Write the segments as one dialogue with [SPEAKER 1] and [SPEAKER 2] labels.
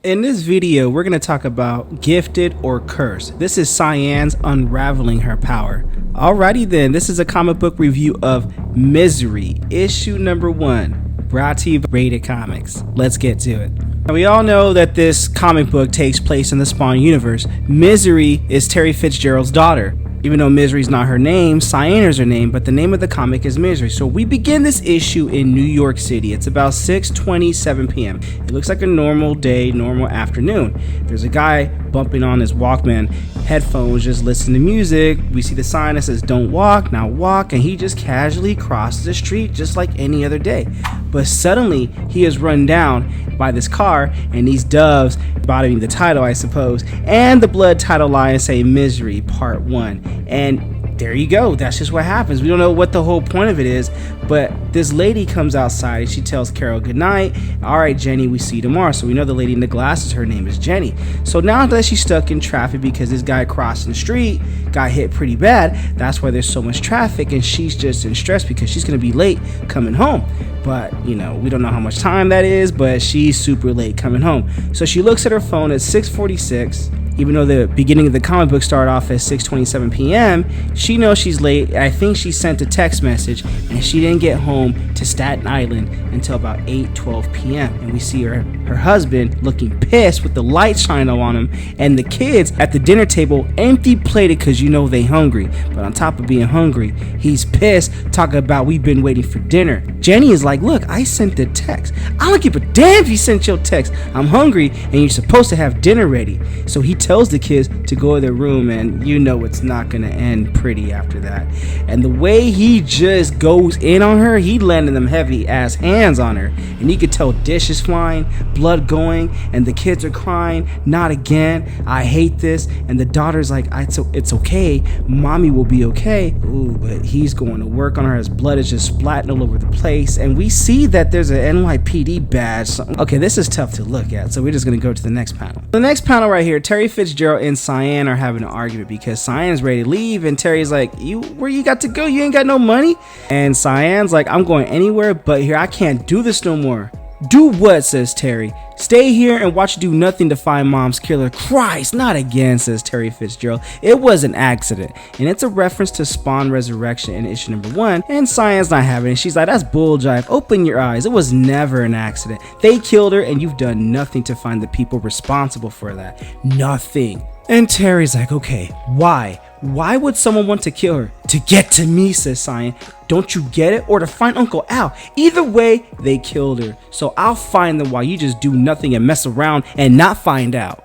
[SPEAKER 1] In this video, we're going to talk about gifted or cursed. This is Cyan's unraveling her power. Alrighty then, this is a comic book review of Misery, issue number 1, brought to you by RatedComics. Let's get to it. Now, we all know that this comic book takes place in the Spawn universe. Misery is Terry Fitzgerald's daughter. Even though Misery's not her name, Cyan is her name, but the name of the comic is Misery. So we begin this issue in New York City. It's about 6:27 p.m. It looks like a normal day, normal afternoon. There's a guy bumping on his Walkman headphones, just listening to music. We see the sign that says don't walk, now walk, and he just casually crosses the street just like any other day. But suddenly he is run down by this car, and these doves bottling the title, I suppose, and the blood title line say Misery Part 1. And there you go, that's just what happens. We don't know what the whole point of it is, but this lady comes outside and she tells Carol goodnight. All right, Jenny, we see you tomorrow. So we know the lady in the glasses, her name is Jenny. So now that she's stuck in traffic because this guy crossing the street got hit pretty bad, that's why there's so much traffic, and she's just in stress because she's gonna be late coming home. But you know, we don't know how much time that is, but she's super late coming home. So she looks at her phone at 6:46. Even though the beginning of the comic book started off at 6:27 p.m., she knows she's late. I think she sent a text message, and she didn't get home to Staten Island until about 8:12 p.m. And we see her husband looking pissed with the light shining on him, and the kids at the dinner table empty plated because you know they hungry. But on top of being hungry, he's pissed, talking about we've been waiting for dinner. Jenny is like, look, I sent the text. I don't give a damn if you sent your text. I'm hungry, and you're supposed to have dinner ready. So he tells the kids to go to their room, and you know it's not gonna end pretty after that. And the way he just goes in on her, he landed them heavy ass hands on her, and you could tell dishes flying, blood going, and the kids are crying, not again, I hate this. And the daughter's like, it's okay, mommy will be okay. Ooh, but he's going to work on her. His blood is just splatting all over the place, and we see that there's an NYPD badge. Okay, this is tough to look at, so we're just gonna go to the next panel. The next panel right here, Terry Fitzgerald and Cyan are having an argument because Cyan's ready to leave, and Terry's like, where you got to go? You ain't got no money? And Cyan's like, I'm going anywhere but here. I can't do this no more. Do what? Says Terry. Stay here and watch do nothing to find mom's killer. Christ, not again, says Terry Fitzgerald. It was an accident. And it's a reference to Spawn Resurrection in issue number 1. And Cyan's not having it. She's like, that's bull jive. Open your eyes. It was never an accident. They killed her, and you've done nothing to find the people responsible for that. Nothing. And Terry's like, okay, why? Why would someone want to kill her? To get to me, says Cyan. Don't you get it? Or to find Uncle Al. Either way, they killed her. So I'll find them while you just do nothing and mess around and not find out.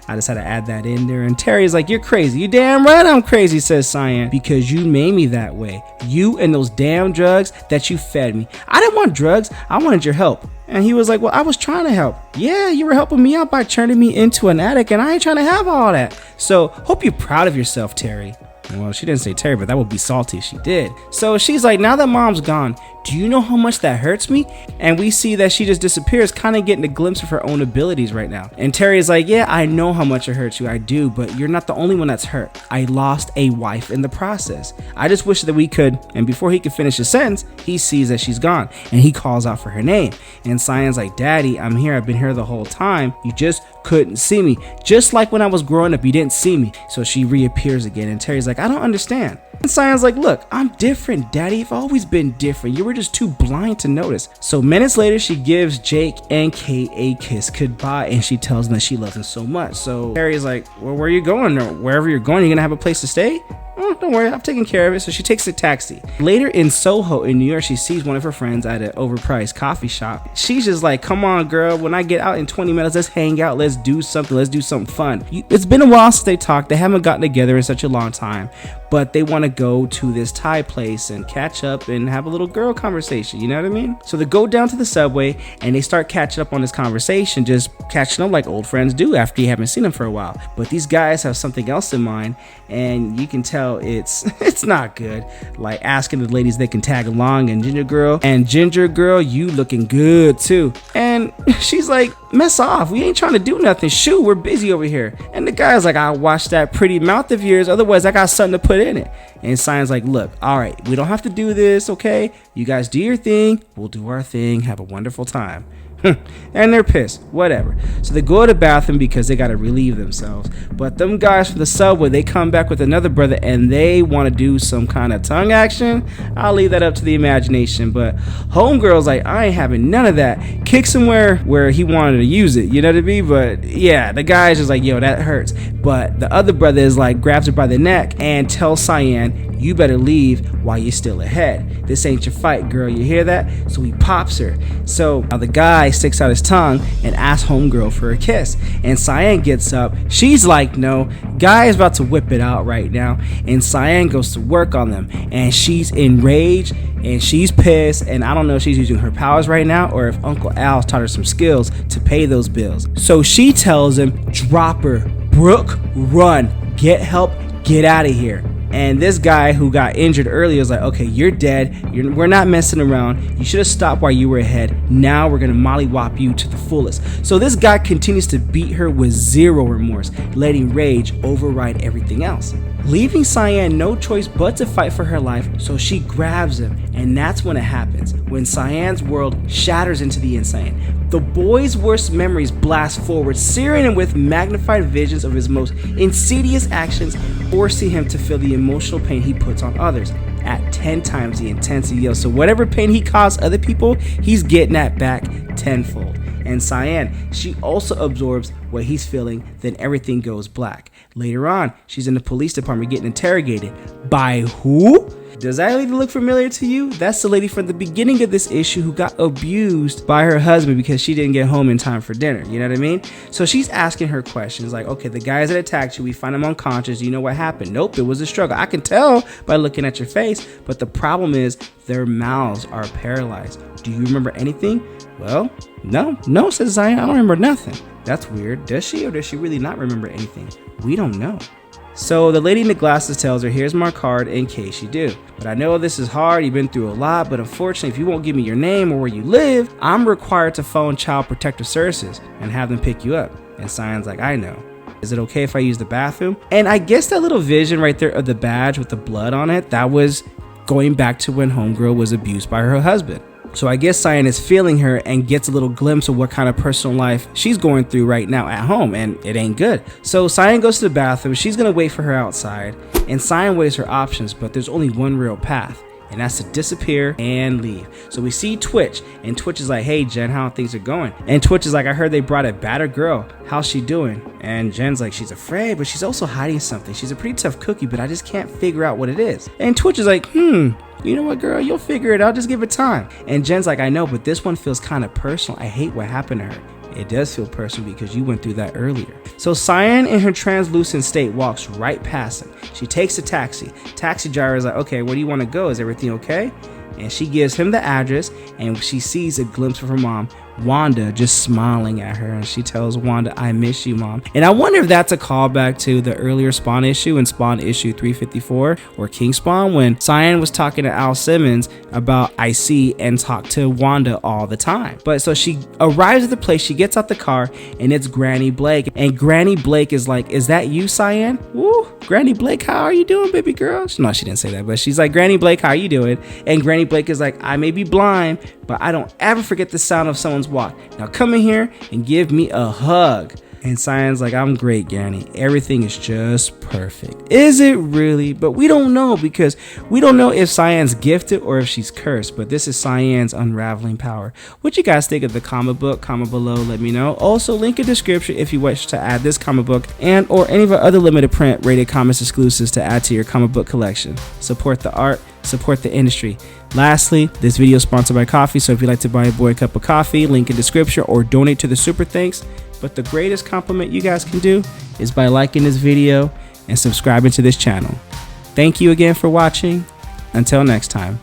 [SPEAKER 1] I just had to add that in there. And Terry's like, you're crazy. You damn right I'm crazy, says Cyan. Because you made me that way. You and those damn drugs that you fed me. I didn't want drugs. I wanted your help. And he was like, well, I was trying to help. Yeah, you were helping me out by turning me into an addict, and I ain't trying to have all that. So hope you're proud of yourself, Terry. Well, she didn't say Terry, but that would be salty if she did. So she's like, now that mom's gone, do you know how much that hurts me? And we see that she just disappears, kind of getting a glimpse of her own abilities right now. And Terry's like, yeah, I know how much it hurts you. I do, but you're not the only one that's hurt. I lost a wife in the process. I just wish that we could. And before he could finish his sentence, he sees that she's gone, and he calls out for her name. And Cyan's like, Daddy, I'm here. I've been here the whole time. You just couldn't see me. Just like when I was growing up, you didn't see me. So she reappears again, and Terry's like, I don't understand. And Cyan's like, look, I'm different, Daddy. I've always been different. You were just too blind to notice. So minutes later, she gives Jake and Kate a kiss goodbye, and she tells them that she loves them so much. So Terry's like, well, where are you going? Or wherever you're going, you're gonna have a place to stay? Oh, don't worry, I've taken care of it. So she takes a taxi. Later in Soho in New York, she sees one of her friends at an overpriced coffee shop. She's just like, come on, girl, when I get out in 20 minutes, let's hang out, let's do something fun. It's been a while since they talked. They haven't gotten together in such a long time, but they want to go to this Thai place and catch up and have a little girl conversation, you know what I mean? So they go down to the subway and they start catching up on this conversation, just catching up like old friends do after you haven't seen them for a while. But these guys have something else in mind, and you can tell it's not good. Like asking the ladies they can tag along, and Ginger Girl, you looking good too. And she's like, mess off, we ain't trying to do nothing. Shoot, we're busy over here. And the guy's like, I'll watch that pretty mouth of yours, otherwise I got something to put in it. And Cyan's like, look, all right, we don't have to do this, okay? You guys do your thing, we'll do our thing, have a wonderful time. And they're pissed, whatever. So they go to the bathroom because they got to relieve themselves. But them guys from the subway, they come back with another brother and they want to do some kind of tongue action. I'll leave that up to the imagination. But homegirl's like, I ain't having none of that. Kicks him where he wanted to use it, you know what I mean? But yeah, the guy's just like, yo, that hurts. But the other brother is like, grabs her by the neck and tells Cyan, you better leave while you're still ahead. This ain't your fight, girl, you hear that? So he pops her. So now the guy sticks out his tongue and asks homegirl for a kiss. And Cyan gets up. She's like, no. Guy is about to whip it out right now. And Cyan goes to work on them. And she's enraged and she's pissed. And I don't know if she's using her powers right now or if Uncle Al taught her some skills to pay those bills. So she tells him, drop her. Brooke, run. Get help. Get out of here. And this guy who got injured earlier was like, okay, you're dead. We're not messing around. You should have stopped while you were ahead. Now we're going to mollywop you to the fullest. So this guy continues to beat her with zero remorse, letting rage override everything else. Leaving Cyan no choice but to fight for her life, so she grabs him, and that's when it happens, when Cyan's world shatters into the insane. The boy's worst memories blast forward, searing him with magnified visions of his most insidious actions, forcing him to feel the emotional pain he puts on others at 10 times the intensity of. So whatever pain he caused other people, he's getting that back tenfold. And Cyan, she also absorbs what he's feeling, then everything goes black. Later on, she's in the police department getting interrogated. By who? Does that lady look familiar to you? That's the lady from the beginning of this issue who got abused by her husband because she didn't get home in time for dinner. You know what I mean? So she's asking her questions like, okay, the guys that attacked you, we find them unconscious. Do you know what happened? Nope, it was a struggle. I can tell by looking at your face, but the problem is their mouths are paralyzed. Do you remember anything? Well, no, says Cyan. I don't remember nothing. That's weird. Does she, or does she really not remember anything? We don't know. So the lady in the glasses tells her, here's my card in case you do. But I know this is hard, you've been through a lot, but unfortunately, if you won't give me your name or where you live, I'm required to phone Child Protective Services and have them pick you up. And Cyan's like, I know. Is it okay if I use the bathroom? And I guess that little vision right there of the badge with the blood on it, that was going back to when homegirl was abused by her husband. So I guess Cyan is feeling her and gets a little glimpse of what kind of personal life she's going through right now at home, and it ain't good. So Cyan goes to the bathroom, she's gonna wait for her outside, and Cyan weighs her options, but there's only one real path, and that's to disappear and leave. So we see Twitch, and Twitch is like, hey Jen, how things are going? And Twitch is like, I heard they brought a battered girl. How's she doing? And Jen's like, she's afraid, but she's also hiding something. She's a pretty tough cookie, but I just can't figure out what it is. And Twitch is like, you know what, girl, you'll figure it out, just give it time. And Jen's like, I know, but this one feels kind of personal. I hate what happened to her. It does feel personal because you went through that earlier. So Cyan in her translucent state walks right past him. She takes a taxi. Taxi driver is like, okay, where do you want to go? Is everything okay? And she gives him the address, and she sees a glimpse of her mom, Wanda, just smiling at her, and she tells Wanda, I miss you, Mom. And I wonder if that's a callback to the earlier Spawn issue in Spawn issue 354 or King Spawn, when Cyan was talking to Al Simmons about I see and talk to Wanda all the time. But so she arrives at the place, she gets out the car, and it's Granny Blake. And Granny Blake is like, is that you, Cyan? Woo, Granny Blake, how are you doing, baby girl? No, she didn't say that, but she's like, Granny Blake, how are you doing? And Granny Blake is like, I may be blind, but I don't ever forget the sound of someone's walk. Now come in here and give me a hug. And Cyan's like, I'm great, Granny. Everything is just perfect. Is it really? But we don't know, because we don't know if Cyan's gifted or if she's cursed. But this is Cyan's unraveling power. What you guys think of the comic book? Comment below, let me know. Also, link in description if you wish to add this comic book and or any of our other limited print Rated Comics exclusives to add to your comic book collection. Support the art, support the industry. Lastly, this video is sponsored by coffee, so if you'd like to buy a boy a cup of coffee, link in description, or donate to the Super Thanks. But the greatest compliment you guys can do is by liking this video and subscribing to this channel. Thank you again for watching. Until next time.